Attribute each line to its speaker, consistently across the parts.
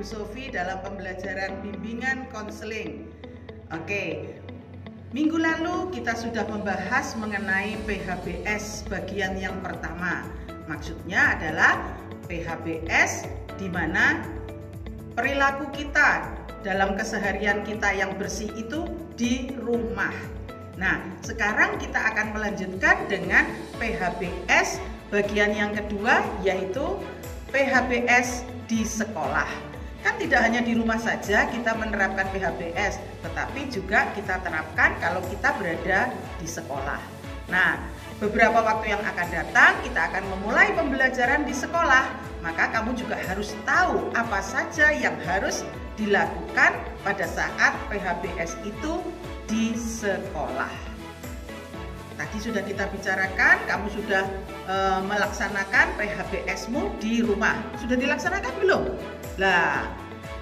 Speaker 1: Sofi dalam pembelajaran bimbingan konseling. Oke, minggu lalu kita sudah membahas mengenai PHBS bagian yang pertama. Maksudnya adalah PHBS di mana perilaku kita dalam keseharian kita yang bersih itu di rumah. Nah, sekarang kita akan melanjutkan dengan PHBS bagian yang kedua, yaitu PHBS di sekolah. Kan tidak hanya di rumah saja kita menerapkan PHBS, tetapi juga kita terapkan kalau kita berada di sekolah. Nah, beberapa waktu yang akan datang kita akan memulai pembelajaran di sekolah. Maka kamu juga harus tahu apa saja yang harus dilakukan pada saat PHBS itu di sekolah. Tadi sudah kita bicarakan, kamu sudah melaksanakan PHBS-mu di rumah. Sudah dilaksanakan belum? Lah,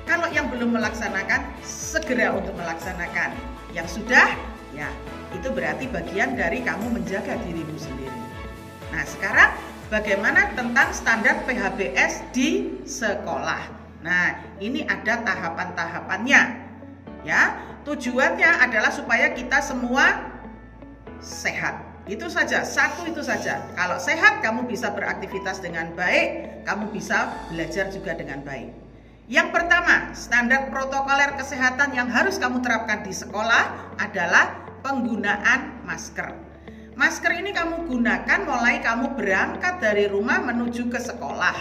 Speaker 1: kalau yang belum melaksanakan, segera untuk melaksanakan. Yang sudah, ya itu berarti bagian dari kamu menjaga dirimu sendiri. Nah, sekarang bagaimana tentang standar PHBS di sekolah? Nah, ini ada tahapan-tahapannya. Ya, tujuannya adalah supaya kita semua sehat. Itu saja, satu itu saja. Kalau sehat, kamu bisa beraktivitas dengan baik, kamu bisa belajar juga dengan baik. Yang pertama, standar protokoler kesehatan yang harus kamu terapkan di sekolah adalah penggunaan masker. Masker ini kamu gunakan mulai kamu berangkat dari rumah menuju ke sekolah.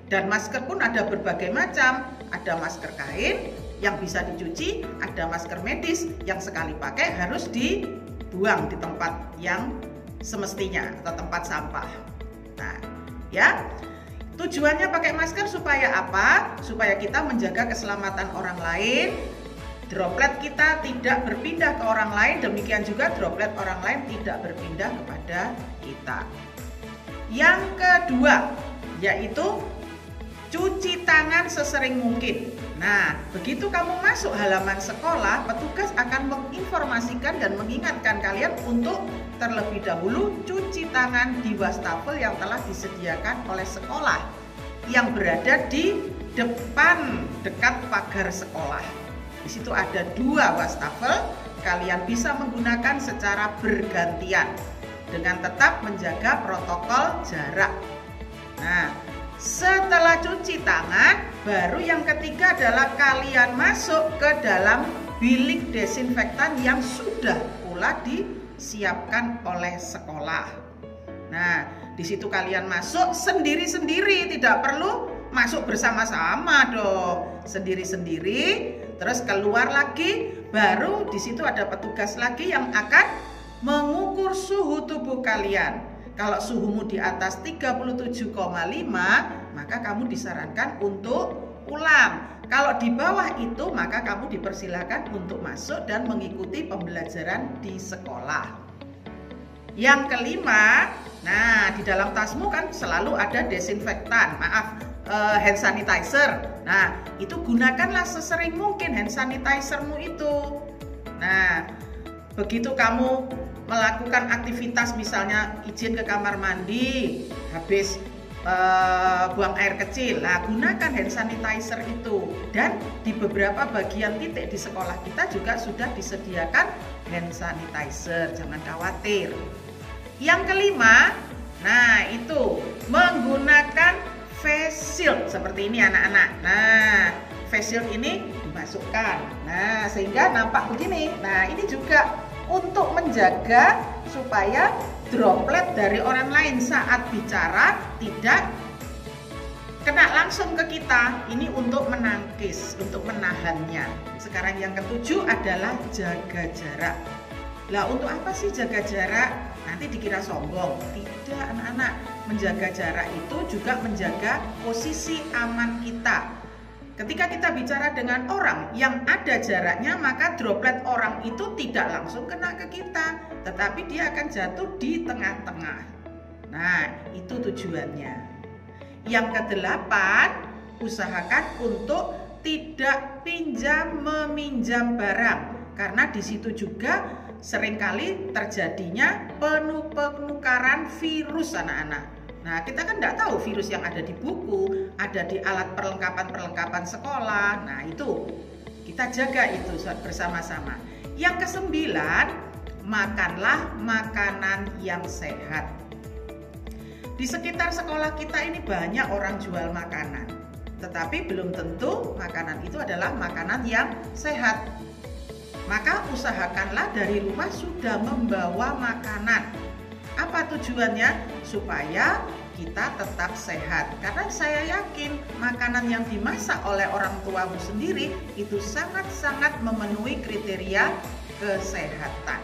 Speaker 1: Dan masker pun ada berbagai macam. Ada masker kain yang bisa dicuci, ada masker medis yang sekali pakai harus dibuang di tempat yang semestinya atau tempat sampah. Nah, ya. Tujuannya pakai masker supaya apa? Supaya kita menjaga keselamatan orang lain. Droplet kita tidak berpindah ke orang lain, demikian juga droplet orang lain tidak berpindah kepada kita. Yang kedua, yaitu cuci tangan sesering mungkin. Nah, begitu kamu masuk halaman sekolah, petugas akan menginformasikan dan mengingatkan kalian untuk terlebih dahulu cuci tangan di wastafel yang telah disediakan oleh sekolah yang berada di depan dekat pagar sekolah. Di situ ada 2 wastafel, kalian bisa menggunakan secara bergantian dengan tetap menjaga protokol jarak. Nah, setelah cuci tangan, baru yang ketiga adalah kalian masuk ke dalam bilik desinfektan yang sudah pula disiapkan oleh sekolah. Nah, di situ kalian masuk sendiri-sendiri, tidak perlu masuk bersama-sama dong. Sendiri-sendiri, terus keluar lagi, baru di situ ada petugas lagi yang akan mengukur suhu tubuh kalian. Kalau suhumu di atas 37,5, maka kamu disarankan untuk pulang. Kalau di bawah itu, maka kamu dipersilakan untuk masuk dan mengikuti pembelajaran di sekolah. Yang kelima, nah di dalam tasmu kan selalu ada desinfektan, hand sanitizer. Nah, itu gunakanlah sesering mungkin hand sanitizermu itu. Nah, begitu kamu melakukan aktivitas misalnya izin ke kamar mandi, habis buang air kecil, nah gunakan hand sanitizer itu. Dan di beberapa bagian titik di sekolah kita juga sudah disediakan hand sanitizer, jangan khawatir. Yang kelima, nah itu menggunakan face shield seperti ini anak-anak. Nah, face shield ini dimasukkan, nah sehingga nampak begini. Nah, ini juga untuk menjaga supaya droplet dari orang lain saat bicara tidak kena langsung ke kita. Ini untuk menangkis, untuk menahannya. Sekarang yang ketujuh adalah jaga jarak. Lah, untuk apa sih jaga jarak? Nanti dikira sombong. Tidak anak-anak, menjaga jarak itu juga menjaga posisi aman kita. Ketika kita bicara dengan orang yang ada jaraknya, maka droplet orang itu tidak langsung kena ke kita, tetapi dia akan jatuh di tengah-tengah. Nah, itu tujuannya. Yang kedelapan, usahakan untuk tidak pinjam meminjam barang, karena di situ juga seringkali terjadinya penukaran virus anak-anak. Nah, kita kan tidak tahu virus yang ada di buku, ada di alat perlengkapan-perlengkapan sekolah. Nah, itu kita jaga itu bersama-sama. Yang kesembilan, makanlah makanan yang sehat. Di sekitar sekolah kita ini banyak orang jual makanan, tetapi belum tentu makanan itu adalah makanan yang sehat. Maka usahakanlah dari rumah sudah membawa makanan. Apa tujuannya? Supaya kita tetap sehat. Karena saya yakin makanan yang dimasak oleh orang tuamu sendiri itu sangat-sangat memenuhi kriteria kesehatan.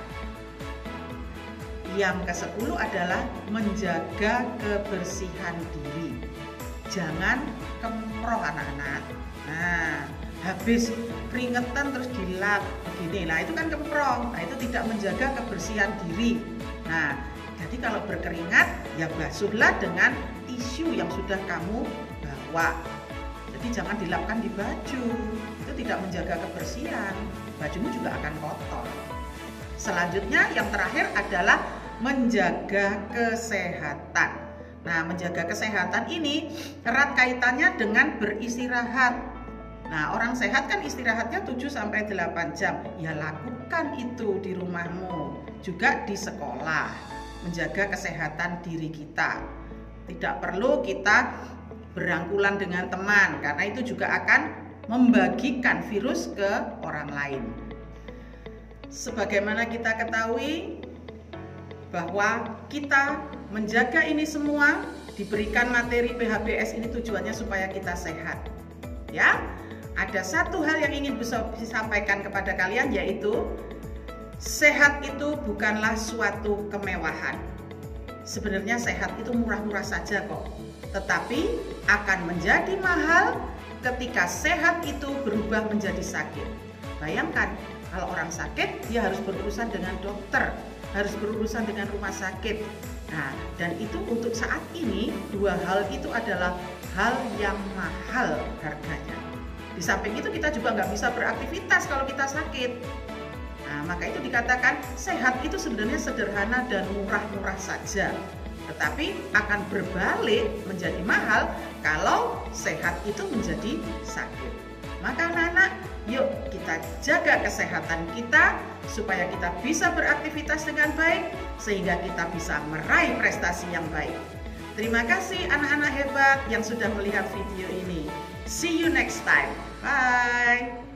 Speaker 1: Yang ke-10 adalah menjaga kebersihan diri. Jangan kemproh anak-anak. Nah, habis keringetan terus dilap begini. Nah, itu kan kemproh. Nah, itu tidak menjaga kebersihan diri. Nah, jadi kalau berkeringat ya basuhlah dengan tisu yang sudah kamu bawa. Jadi jangan dilapkan di baju. Itu tidak menjaga kebersihan. Bajumu juga akan kotor. Selanjutnya yang terakhir adalah menjaga kesehatan. Nah, menjaga kesehatan ini erat kaitannya dengan beristirahat. Nah, orang sehat kan istirahatnya 7-8 jam. Ya, lakukan itu di rumahmu, juga di sekolah. Menjaga kesehatan diri kita. Tidak perlu kita berangkulan dengan teman, karena itu juga akan membagikan virus ke orang lain. Sebagaimana kita ketahui bahwa kita menjaga ini semua, diberikan materi PHBS ini tujuannya supaya kita sehat. Ya, ada satu hal yang ingin bisa disampaikan kepada kalian, yaitu sehat itu bukanlah suatu kemewahan. Sebenarnya sehat itu murah-murah saja kok, tetapi akan menjadi mahal ketika sehat itu berubah menjadi sakit. Bayangkan, kalau orang sakit, dia harus berurusan dengan dokter, harus berurusan dengan rumah sakit. Nah, dan itu untuk saat ini, dua hal itu adalah hal yang mahal harganya. Di samping itu kita juga nggak bisa beraktivitas kalau kita sakit. Nah, maka itu dikatakan sehat itu sebenarnya sederhana dan murah-murah saja. Tetapi akan berbalik menjadi mahal kalau sehat itu menjadi sakit. Maka anak-anak, yuk kita jaga kesehatan kita supaya kita bisa beraktivitas dengan baik, sehingga kita bisa meraih prestasi yang baik. Terima kasih anak-anak hebat yang sudah melihat video ini. See you next time. Bye.